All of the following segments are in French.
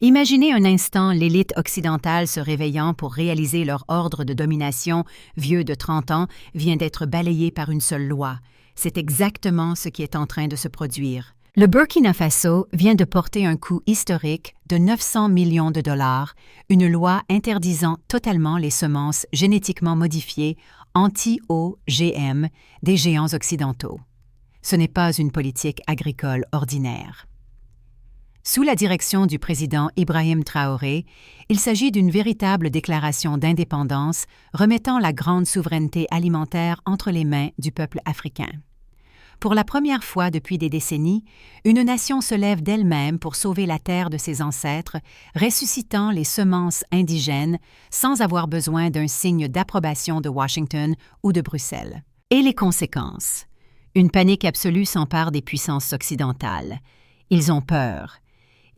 Imaginez un instant l'élite occidentale se réveillant pour réaliser leur ordre de domination, vieux de 30 ans, vient d'être balayé par une seule loi. C'est exactement ce qui est en train de se produire. Le Burkina Faso vient de porter un coup historique de 900 millions de dollars, une loi interdisant totalement les semences génétiquement modifiées anti-OGM des géants occidentaux. Ce n'est pas une politique agricole ordinaire. Sous la direction du président Ibrahim Traoré, il s'agit d'une véritable déclaration d'indépendance remettant la grande souveraineté alimentaire entre les mains du peuple africain. Pour la première fois depuis des décennies, une nation se lève d'elle-même pour sauver la terre de ses ancêtres, ressuscitant les semences indigènes sans avoir besoin d'un signe d'approbation de Washington ou de Bruxelles. Et les conséquences? Une panique absolue s'empare des puissances occidentales. Ils ont peur.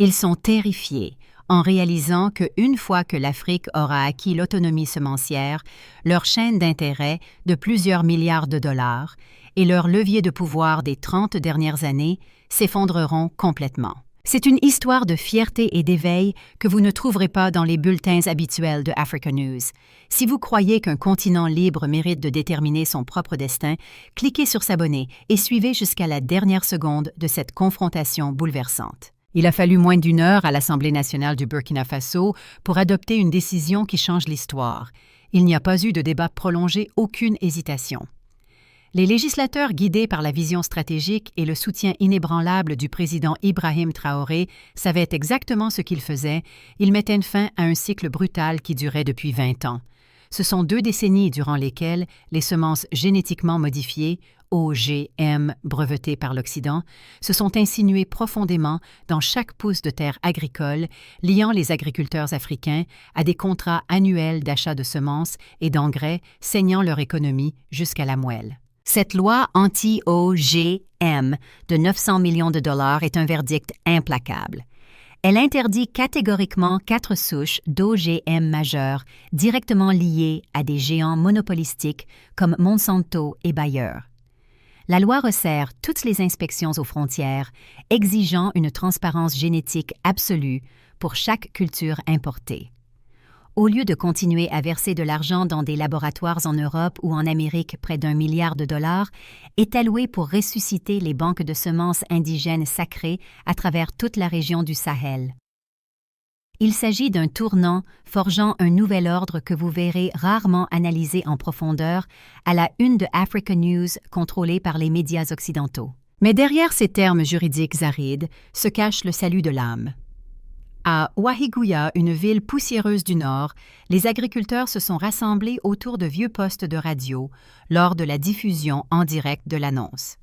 Ils sont terrifiés en réalisant qu'une fois que l'Afrique aura acquis l'autonomie semencière, leur chaîne d'intérêt de plusieurs milliards de dollars et leur levier de pouvoir des 30 dernières années s'effondreront complètement. C'est une histoire de fierté et d'éveil que vous ne trouverez pas dans les bulletins habituels de Africa News. Si vous croyez qu'un continent libre mérite de déterminer son propre destin, cliquez sur s'abonner et suivez jusqu'à la dernière seconde de cette confrontation bouleversante. Il a fallu moins d'une heure à l'Assemblée nationale du Burkina Faso pour adopter une décision qui change l'histoire. Il n'y a pas eu de débat prolongé, aucune hésitation. Les législateurs, guidés par la vision stratégique et le soutien inébranlable du président Ibrahim Traoré, savaient exactement ce qu'ils faisaient. Ils mettaient fin à un cycle brutal qui durait depuis 20 ans. Ce sont 2 décennies durant lesquelles les semences génétiquement modifiées, OGM brevetées par l'Occident, se sont insinuées profondément dans chaque pouce de terre agricole, liant les agriculteurs africains à des contrats annuels d'achat de semences et d'engrais, saignant leur économie jusqu'à la moelle. Cette loi anti-OGM de 900 millions de dollars est un verdict implacable. Elle interdit catégoriquement 4 souches d'OGM majeures directement liées à des géants monopolistiques comme Monsanto et Bayer. La loi resserre toutes les inspections aux frontières, exigeant une transparence génétique absolue pour chaque culture importée. Au lieu de continuer à verser de l'argent dans des laboratoires en Europe ou en Amérique près d'1 milliard de dollars, est alloué pour ressusciter les banques de semences indigènes sacrées à travers toute la région du Sahel. Il s'agit d'un tournant forgeant un nouvel ordre que vous verrez rarement analysé en profondeur à la une de Africa News contrôlée par les médias occidentaux. Mais derrière ces termes juridiques arides se cache le salut de l'âme. À Ouahigouya, une ville poussiéreuse du Nord, les agriculteurs se sont rassemblés autour de vieux postes de radio lors de la diffusion en direct de l'annonce.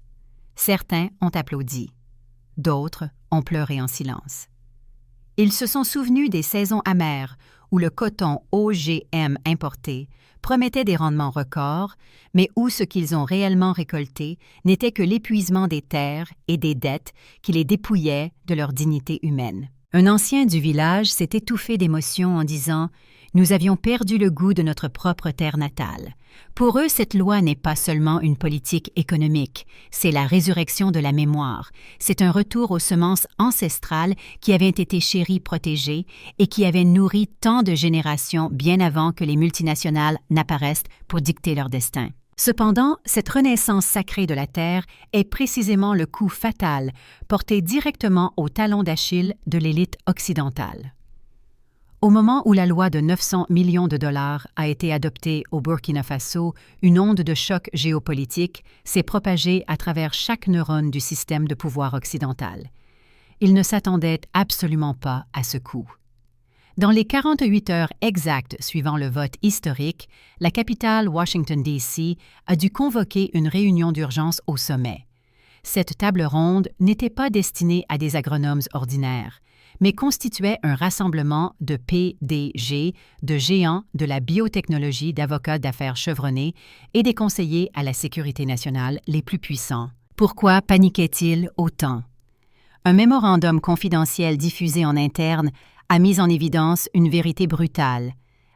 Certains ont applaudi, d'autres ont pleuré en silence. Ils se sont souvenus des saisons amères où le coton OGM importé promettait des rendements records, mais où ce qu'ils ont réellement récolté n'était que l'épuisement des terres et des dettes qui les dépouillaient de leur dignité humaine. Un ancien du village s'est étouffé d'émotion en disant « Nous avions perdu le goût de notre propre terre natale. » Pour eux, cette loi n'est pas seulement une politique économique, c'est la résurrection de la mémoire. C'est un retour aux semences ancestrales qui avaient été chéries, protégées et qui avaient nourri tant de générations bien avant que les multinationales n'apparaissent pour dicter leur destin. Cependant, cette renaissance sacrée de la terre est précisément le coup fatal porté directement au talon d'Achille de l'élite occidentale. Au moment où la loi de 900 millions de dollars a été adoptée au Burkina Faso, une onde de choc géopolitique s'est propagée à travers chaque neurone du système de pouvoir occidental. Ils ne s'attendaient absolument pas à ce coup. Dans les 48 heures exactes suivant le vote historique, la capitale Washington, D.C. a dû convoquer une réunion d'urgence au sommet. Cette table ronde n'était pas destinée à des agronomes ordinaires, mais constituait un rassemblement de PDG, de géants de la biotechnologie, d'avocats d'affaires chevronnés et des conseillers à la sécurité nationale les plus puissants. Pourquoi paniquaient-ils autant? Un mémorandum confidentiel diffusé en interne a mis en évidence une vérité brutale.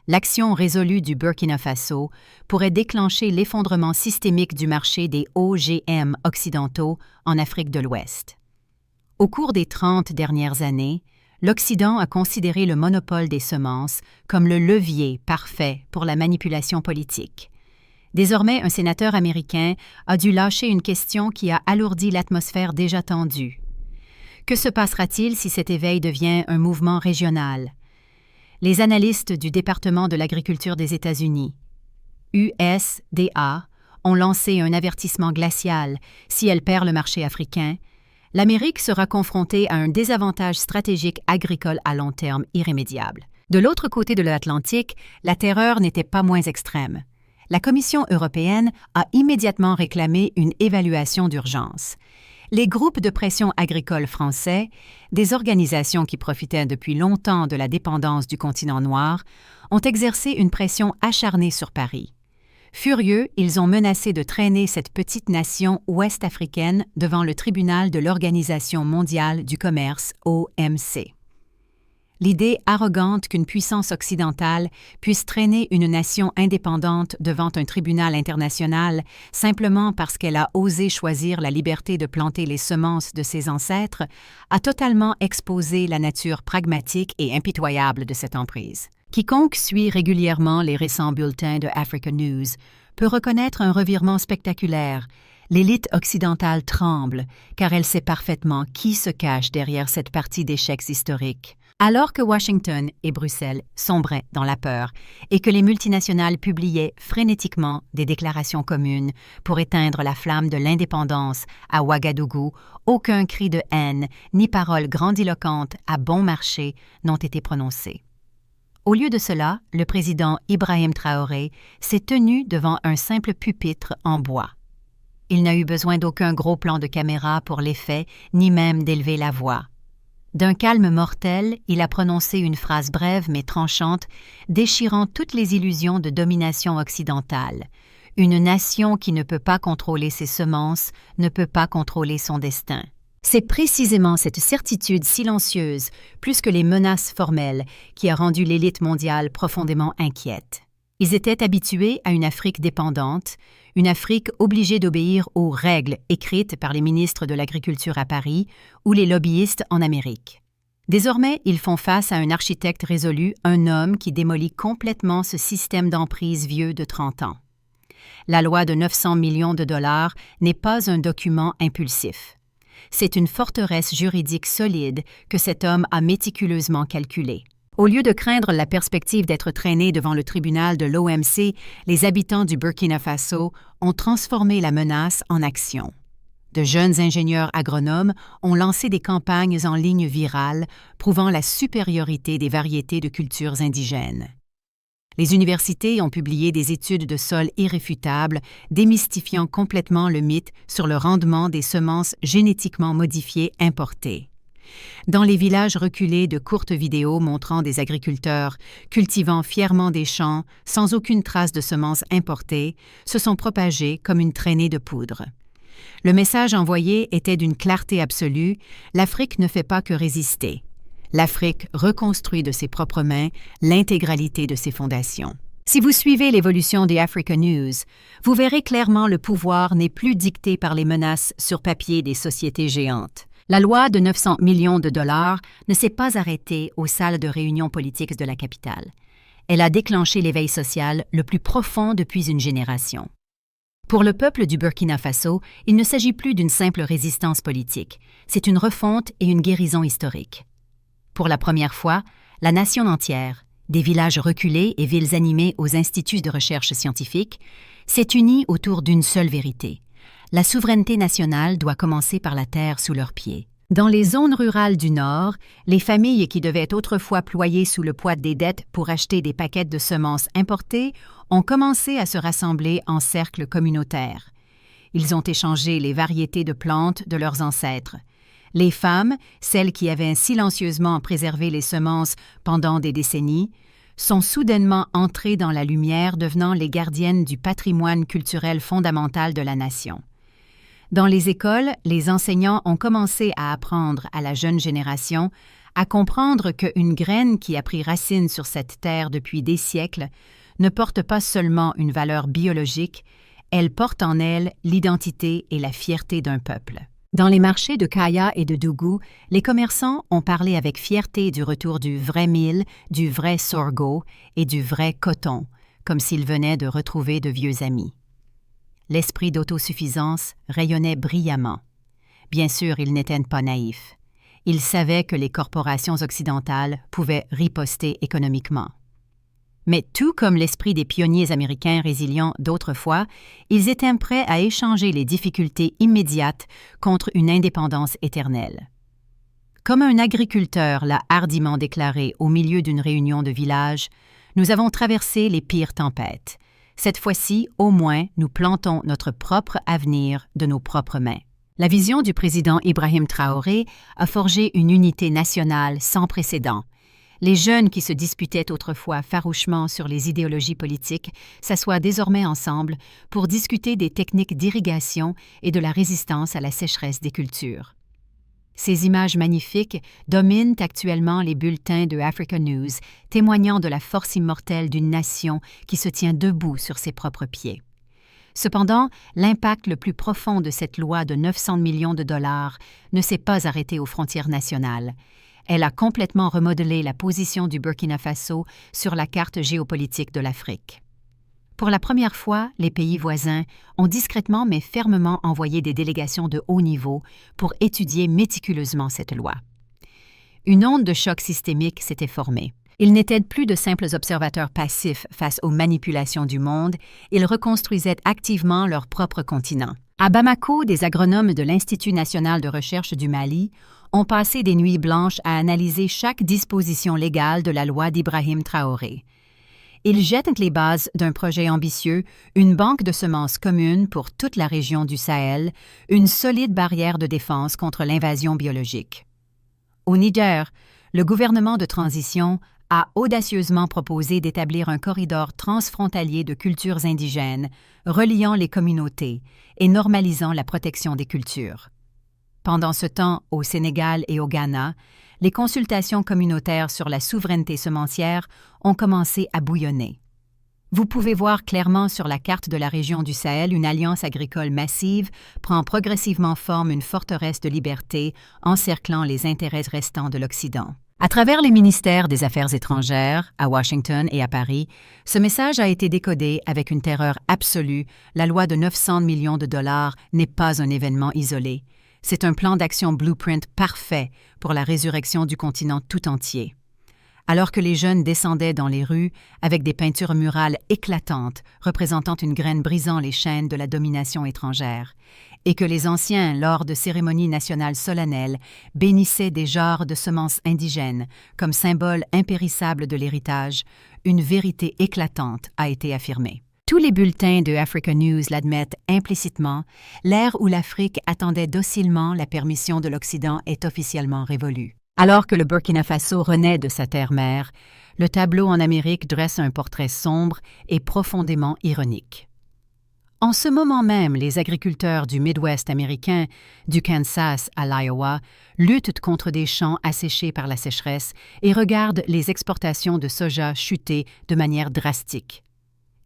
L'action résolue du Burkina Faso pourrait déclencher l'effondrement systémique du marché des OGM occidentaux en Afrique de l'Ouest. Au cours des 30 dernières années, l'Occident a considéré le monopole des semences comme le levier parfait pour la manipulation politique. Désormais, un sénateur américain a dû lâcher une question qui a alourdi l'atmosphère déjà tendue. Que se passera-t-il si cet éveil devient un mouvement régional? Les analystes du département de l'agriculture des États-Unis, USDA, ont lancé un avertissement glacial. Si elle perd le marché africain, l'Amérique sera confrontée à un désavantage stratégique agricole à long terme irrémédiable. De l'autre côté de l'Atlantique, la terreur n'était pas moins extrême. La Commission européenne a immédiatement réclamé une évaluation d'urgence. Les groupes de pression agricoles français, des organisations qui profitaient depuis longtemps de la dépendance du continent noir, ont exercé une pression acharnée sur Paris. Furieux, ils ont menacé de traîner cette petite nation ouest-africaine devant le tribunal de l'Organisation mondiale du commerce, OMC. L'idée arrogante qu'une puissance occidentale puisse traîner une nation indépendante devant un tribunal international simplement parce qu'elle a osé choisir la liberté de planter les semences de ses ancêtres a totalement exposé la nature pragmatique et impitoyable de cette emprise. Quiconque suit régulièrement les récents bulletins de Africa News peut reconnaître un revirement spectaculaire. L'élite occidentale tremble, car elle sait parfaitement qui se cache derrière cette partie d'échecs historiques. Alors que Washington et Bruxelles sombraient dans la peur et que les multinationales publiaient frénétiquement des déclarations communes pour éteindre la flamme de l'indépendance à Ouagadougou, aucun cri de haine ni parole grandiloquente à bon marché n'ont été prononcés. Au lieu de cela, le président Ibrahim Traoré s'est tenu devant un simple pupitre en bois. Il n'a eu besoin d'aucun gros plan de caméra pour l'effet, ni même d'élever la voix. D'un calme mortel, il a prononcé une phrase brève mais tranchante, déchirant toutes les illusions de domination occidentale. Une nation qui ne peut pas contrôler ses semences ne peut pas contrôler son destin. C'est précisément cette certitude silencieuse, plus que les menaces formelles, qui a rendu l'élite mondiale profondément inquiète. Ils étaient habitués à une Afrique dépendante, une Afrique obligée d'obéir aux règles écrites par les ministres de l'Agriculture à Paris ou les lobbyistes en Amérique. Désormais, ils font face à un architecte résolu, un homme qui démolit complètement ce système d'emprise vieux de 30 ans. La loi de 900 millions de dollars n'est pas un document impulsif. C'est une forteresse juridique solide que cet homme a méticuleusement calculée. Au lieu de craindre la perspective d'être traînés devant le tribunal de l'OMC, les habitants du Burkina Faso ont transformé la menace en action. De jeunes ingénieurs agronomes ont lancé des campagnes en ligne virales prouvant la supériorité des variétés de cultures indigènes. Les universités ont publié des études de sol irréfutables, démystifiant complètement le mythe sur le rendement des semences génétiquement modifiées importées. Dans les villages reculés, de courtes vidéos montrant des agriculteurs cultivant fièrement des champs sans aucune trace de semences importées se sont propagées comme une traînée de poudre. Le message envoyé était d'une clarté absolue: l'Afrique ne fait pas que résister. L'Afrique reconstruit de ses propres mains l'intégralité de ses fondations. Si vous suivez l'évolution des Africa News, vous verrez clairement le pouvoir n'est plus dicté par les menaces sur papier des sociétés géantes. La loi de 900 millions de dollars ne s'est pas arrêtée aux salles de réunion politiques de la capitale. Elle a déclenché l'éveil social le plus profond depuis une génération. Pour le peuple du Burkina Faso, il ne s'agit plus d'une simple résistance politique, c'est une refonte et une guérison historique. Pour la première fois, la nation entière, des villages reculés et villes animées aux instituts de recherche scientifique, s'est unie autour d'une seule vérité. La souveraineté nationale doit commencer par la terre sous leurs pieds. Dans les zones rurales du Nord, les familles qui devaient autrefois ployer sous le poids des dettes pour acheter des paquets de semences importées ont commencé à se rassembler en cercles communautaires. Ils ont échangé les variétés de plantes de leurs ancêtres. Les femmes, celles qui avaient silencieusement préservé les semences pendant des décennies, sont soudainement entrées dans la lumière, devenant les gardiennes du patrimoine culturel fondamental de la nation. Dans les écoles, les enseignants ont commencé à apprendre à la jeune génération à comprendre qu'une graine qui a pris racine sur cette terre depuis des siècles ne porte pas seulement une valeur biologique, elle porte en elle l'identité et la fierté d'un peuple. Dans les marchés de Kaya et de Dougou, les commerçants ont parlé avec fierté du retour du vrai mil, du vrai sorgho et du vrai coton, comme s'ils venaient de retrouver de vieux amis. L'esprit d'autosuffisance rayonnait brillamment. Bien sûr, ils n'étaient pas naïfs. Ils savaient que les corporations occidentales pouvaient riposter économiquement. Mais tout comme l'esprit des pionniers américains résilients d'autrefois, ils étaient prêts à échanger les difficultés immédiates contre une indépendance éternelle. Comme un agriculteur l'a hardiment déclaré au milieu d'une réunion de village, nous avons traversé les pires tempêtes. Cette fois-ci, au moins, nous plantons notre propre avenir de nos propres mains. La vision du président Ibrahim Traoré a forgé une unité nationale sans précédent. Les jeunes qui se disputaient autrefois farouchement sur les idéologies politiques s'assoient désormais ensemble pour discuter des techniques d'irrigation et de la résistance à la sécheresse des cultures. Ces images magnifiques dominent actuellement les bulletins de Africa News, témoignant de la force immortelle d'une nation qui se tient debout sur ses propres pieds. Cependant, l'impact le plus profond de cette loi de 900 millions de dollars ne s'est pas arrêté aux frontières nationales. Elle a complètement remodelé la position du Burkina Faso sur la carte géopolitique de l'Afrique. Pour la première fois, les pays voisins ont discrètement mais fermement envoyé des délégations de haut niveau pour étudier méticuleusement cette loi. Une onde de choc systémique s'était formée. Ils n'étaient plus de simples observateurs passifs face aux manipulations du monde, ils reconstruisaient activement leur propre continent. À Bamako, des agronomes de l'Institut national de recherche du Mali ont passé des nuits blanches à analyser chaque disposition légale de la loi d'Ibrahim Traoré. Ils jettent les bases d'un projet ambitieux, une banque de semences commune pour toute la région du Sahel, une solide barrière de défense contre l'invasion biologique. Au Niger, le gouvernement de transition a audacieusement proposé d'établir un corridor transfrontalier de cultures indigènes, reliant les communautés et normalisant la protection des cultures. Pendant ce temps, au Sénégal et au Ghana, les consultations communautaires sur la souveraineté semencière ont commencé à bouillonner. Vous pouvez voir clairement sur la carte de la région du Sahel une alliance agricole massive prend progressivement forme une forteresse de liberté encerclant les intérêts restants de l'Occident. À travers les ministères des Affaires étrangères, à Washington et à Paris, ce message a été décodé avec une terreur absolue. La loi de 900 millions de dollars n'est pas un événement isolé. C'est un plan d'action blueprint parfait pour la résurrection du continent tout entier. Alors que les jeunes descendaient dans les rues avec des peintures murales éclatantes représentant une graine brisant les chaînes de la domination étrangère, et que les anciens, lors de cérémonies nationales solennelles, bénissaient des genres de semences indigènes comme symbole impérissable de l'héritage, une vérité éclatante a été affirmée. Tous les bulletins de Africa News l'admettent implicitement, l'ère où l'Afrique attendait docilement la permission de l'Occident est officiellement révolue. Alors que le Burkina Faso renaît de sa terre-mère, le tableau en Amérique dresse un portrait sombre et profondément ironique. En ce moment même, les agriculteurs du Midwest américain, du Kansas à l'Iowa, luttent contre des champs asséchés par la sécheresse et regardent les exportations de soja chuter de manière drastique.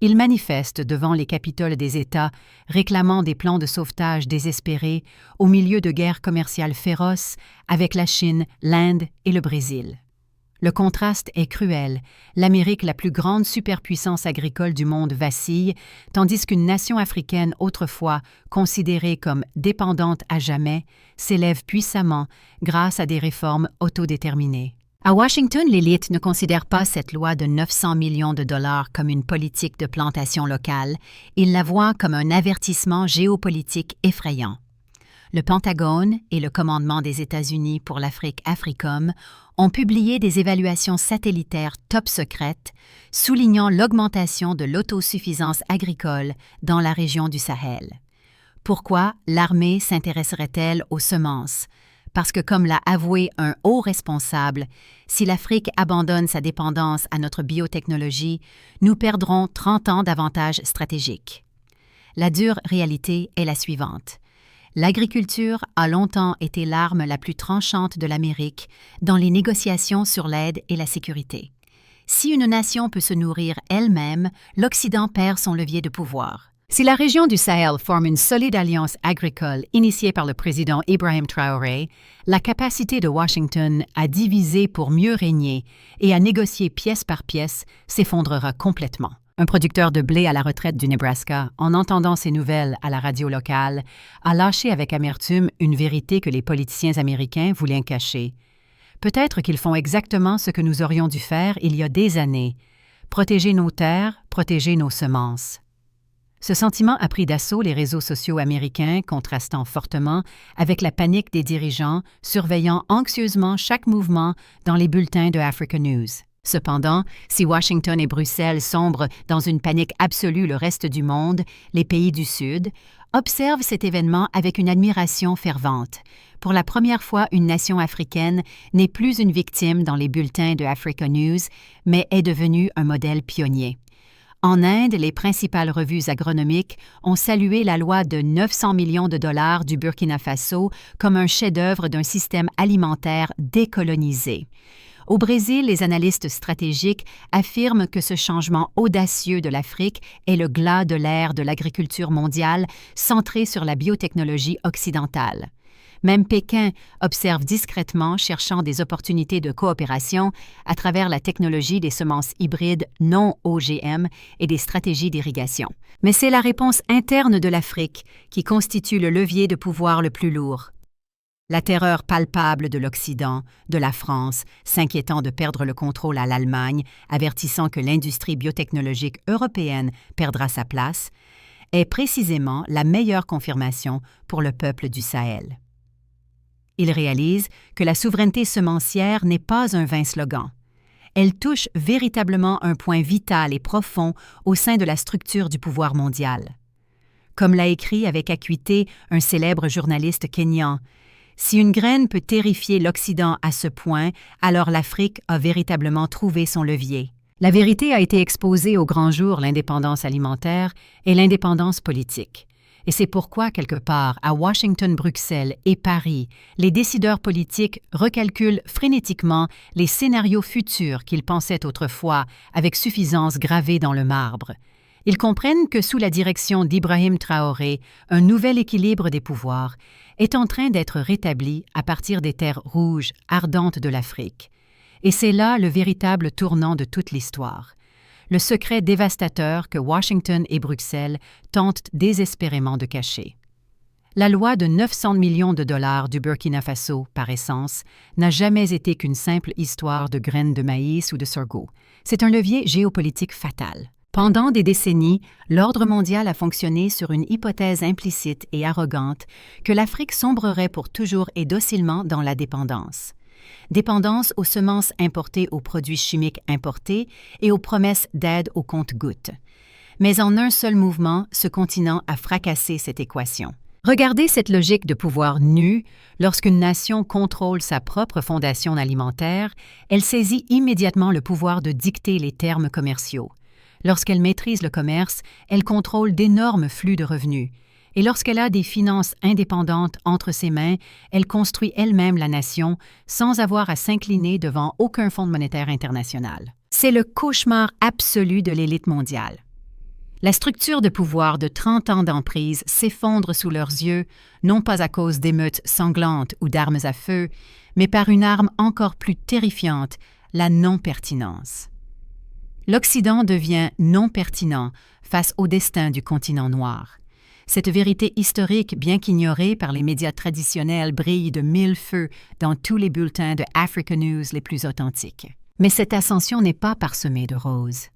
Ils manifestent devant les capitoles des États, réclamant des plans de sauvetage désespérés au milieu de guerres commerciales féroces avec la Chine, l'Inde et le Brésil. Le contraste est cruel. L'Amérique, la plus grande superpuissance agricole du monde, vacille, tandis qu'une nation africaine autrefois considérée comme dépendante à jamais s'élève puissamment grâce à des réformes autodéterminées. À Washington, l'élite ne considère pas cette loi de 900 millions de dollars comme une politique de plantation locale, ils la voient comme un avertissement géopolitique effrayant. Le Pentagone et le Commandement des États-Unis pour l'Afrique AFRICOM ont publié des évaluations satellitaires top secrètes soulignant l'augmentation de l'autosuffisance agricole dans la région du Sahel. Pourquoi l'armée s'intéresserait-elle aux semences? Parce que, comme l'a avoué un haut responsable, si l'Afrique abandonne sa dépendance à notre biotechnologie, nous perdrons 30 ans d'avantages stratégiques. La dure réalité est la suivante. L'agriculture a longtemps été l'arme la plus tranchante de l'Amérique dans les négociations sur l'aide et la sécurité. Si une nation peut se nourrir elle-même, l'Occident perd son levier de pouvoir. Si la région du Sahel forme une solide alliance agricole initiée par le président Ibrahim Traoré, la capacité de Washington à diviser pour mieux régner et à négocier pièce par pièce s'effondrera complètement. Un producteur de blé à la retraite du Nebraska, en entendant ces nouvelles à la radio locale, a lâché avec amertume une vérité que les politiciens américains voulaient cacher. Peut-être qu'ils font exactement ce que nous aurions dû faire il y a des années: protéger nos terres, protéger nos semences. Ce sentiment a pris d'assaut les réseaux sociaux américains, contrastant fortement avec la panique des dirigeants surveillant anxieusement chaque mouvement dans les bulletins de Africa News. Cependant, si Washington et Bruxelles sombrent dans une panique absolue, le reste du monde, les pays du Sud, observent cet événement avec une admiration fervente. Pour la première fois, une nation africaine n'est plus une victime dans les bulletins de Africa News, mais est devenue un modèle pionnier. En Inde, les principales revues agronomiques ont salué la loi de 900 millions de dollars du Burkina Faso comme un chef-d'œuvre d'un système alimentaire décolonisé. Au Brésil, les analystes stratégiques affirment que ce changement audacieux de l'Afrique est le glas de l'ère de l'agriculture mondiale centrée sur la biotechnologie occidentale. Même Pékin observe discrètement, cherchant des opportunités de coopération à travers la technologie des semences hybrides non OGM et des stratégies d'irrigation. Mais c'est la réponse interne de l'Afrique qui constitue le levier de pouvoir le plus lourd. La terreur palpable de l'Occident, de la France, s'inquiétant de perdre le contrôle à l'Allemagne, avertissant que l'industrie biotechnologique européenne perdra sa place, est précisément la meilleure confirmation pour le peuple du Sahel. Il réalise que la souveraineté semencière n'est pas un vain slogan. Elle touche véritablement un point vital et profond au sein de la structure du pouvoir mondial. Comme l'a écrit avec acuité un célèbre journaliste kényan, « Si une graine peut terrifier l'Occident à ce point, alors l'Afrique a véritablement trouvé son levier. » La vérité a été exposée au grand jour, l'indépendance alimentaire et l'indépendance politique. Et c'est pourquoi, quelque part, à Washington, Bruxelles et Paris, les décideurs politiques recalculent frénétiquement les scénarios futurs qu'ils pensaient autrefois avec suffisance gravés dans le marbre. Ils comprennent que sous la direction d'Ibrahim Traoré, un nouvel équilibre des pouvoirs est en train d'être rétabli à partir des terres rouges ardentes de l'Afrique. Et c'est là le véritable tournant de toute l'histoire. Le secret dévastateur que Washington et Bruxelles tentent désespérément de cacher. La loi de 900 millions de dollars du Burkina Faso, par essence, n'a jamais été qu'une simple histoire de graines de maïs ou de sorgho. C'est un levier géopolitique fatal. Pendant des décennies, l'ordre mondial a fonctionné sur une hypothèse implicite et arrogante que l'Afrique sombrerait pour toujours et docilement dans la dépendance. Dépendance aux semences importées, aux produits chimiques importés et aux promesses d'aide au compte-gouttes. Mais en un seul mouvement, ce continent a fracassé cette équation. Regardez cette logique de pouvoir nu. Lorsqu'une nation contrôle sa propre fondation alimentaire, elle saisit immédiatement le pouvoir de dicter les termes commerciaux. Lorsqu'elle maîtrise le commerce, elle contrôle d'énormes flux de revenus. Et lorsqu'elle a des finances indépendantes entre ses mains, elle construit elle-même la nation sans avoir à s'incliner devant aucun fonds monétaire international. C'est le cauchemar absolu de l'élite mondiale. La structure de pouvoir de 30 ans d'emprise s'effondre sous leurs yeux, non pas à cause d'émeutes sanglantes ou d'armes à feu, mais par une arme encore plus terrifiante, la non-pertinence. L'Occident devient non pertinent face au destin du continent noir. Cette vérité historique, bien qu'ignorée par les médias traditionnels, brille de mille feux dans tous les bulletins de Africa News les plus authentiques. Mais cette ascension n'est pas parsemée de roses.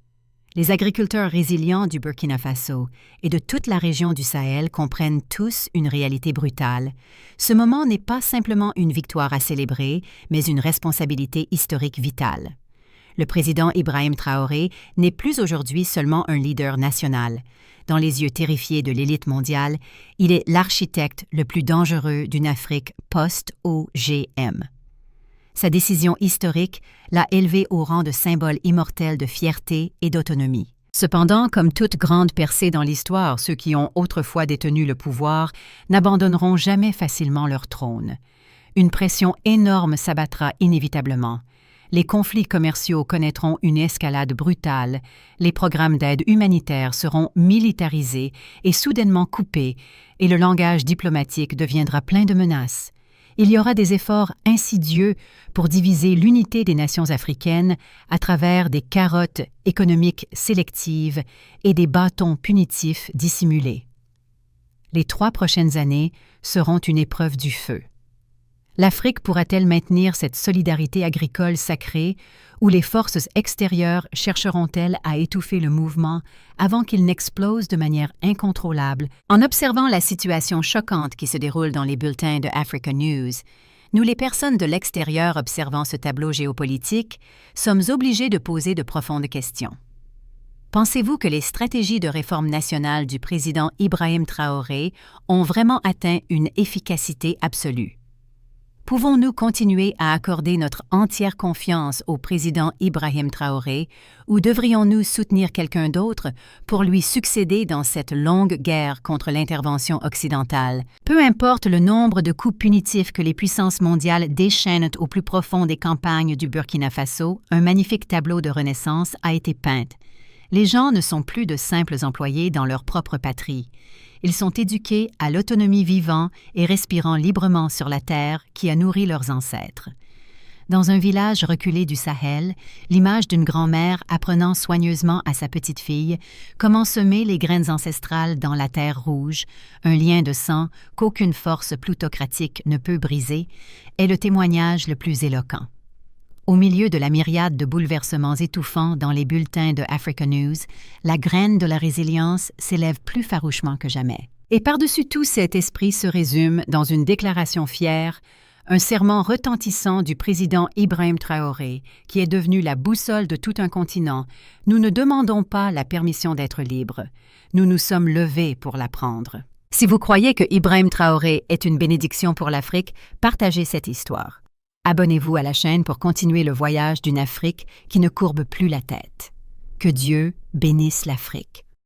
Les agriculteurs résilients du Burkina Faso et de toute la région du Sahel comprennent tous une réalité brutale. Ce moment n'est pas simplement une victoire à célébrer, mais une responsabilité historique vitale. Le président Ibrahim Traoré n'est plus aujourd'hui seulement un leader national. Dans les yeux terrifiés de l'élite mondiale, il est l'architecte le plus dangereux d'une Afrique post-OGM. Sa décision historique l'a élevé au rang de symbole immortel de fierté et d'autonomie. Cependant, comme toute grande percée dans l'histoire, ceux qui ont autrefois détenu le pouvoir n'abandonneront jamais facilement leur trône. Une pression énorme s'abattra inévitablement. Les conflits commerciaux connaîtront une escalade brutale, les programmes d'aide humanitaire seront militarisés et soudainement coupés, et le langage diplomatique deviendra plein de menaces. Il y aura des efforts insidieux pour diviser l'unité des nations africaines à travers des carottes économiques sélectives et des bâtons punitifs dissimulés. Les 3 prochaines années seront une épreuve du feu. L'Afrique pourra-t-elle maintenir cette solidarité agricole sacrée ou les forces extérieures chercheront-elles à étouffer le mouvement avant qu'il n'explose de manière incontrôlable? En observant la situation choquante qui se déroule dans les bulletins de Africa News, nous les personnes de l'extérieur observant ce tableau géopolitique sommes obligés de poser de profondes questions. Pensez-vous que les stratégies de réforme nationale du président Ibrahim Traoré ont vraiment atteint une efficacité absolue? Pouvons-nous continuer à accorder notre entière confiance au président Ibrahim Traoré ou devrions-nous soutenir quelqu'un d'autre pour lui succéder dans cette longue guerre contre l'intervention occidentale? Peu importe le nombre de coups punitifs que les puissances mondiales déchaînent au plus profond des campagnes du Burkina Faso, un magnifique tableau de renaissance a été peint. Les gens ne sont plus de simples employés dans leur propre patrie. Ils sont éduqués à l'autonomie vivant et respirant librement sur la terre qui a nourri leurs ancêtres. Dans un village reculé du Sahel, l'image d'une grand-mère apprenant soigneusement à sa petite-fille comment semer les graines ancestrales dans la terre rouge, un lien de sang qu'aucune force plutocratique ne peut briser, est le témoignage le plus éloquent. Au milieu de la myriade de bouleversements étouffants dans les bulletins de Africa News, la graine de la résilience s'élève plus farouchement que jamais. Et par-dessus tout cet esprit se résume, dans une déclaration fière, un serment retentissant du président Ibrahim Traoré, qui est devenu la boussole de tout un continent. Nous ne demandons pas la permission d'être libres. Nous nous sommes levés pour la prendre. Si vous croyez que Ibrahim Traoré est une bénédiction pour l'Afrique, partagez cette histoire. Abonnez-vous à la chaîne pour continuer le voyage d'une Afrique qui ne courbe plus la tête. Que Dieu bénisse l'Afrique.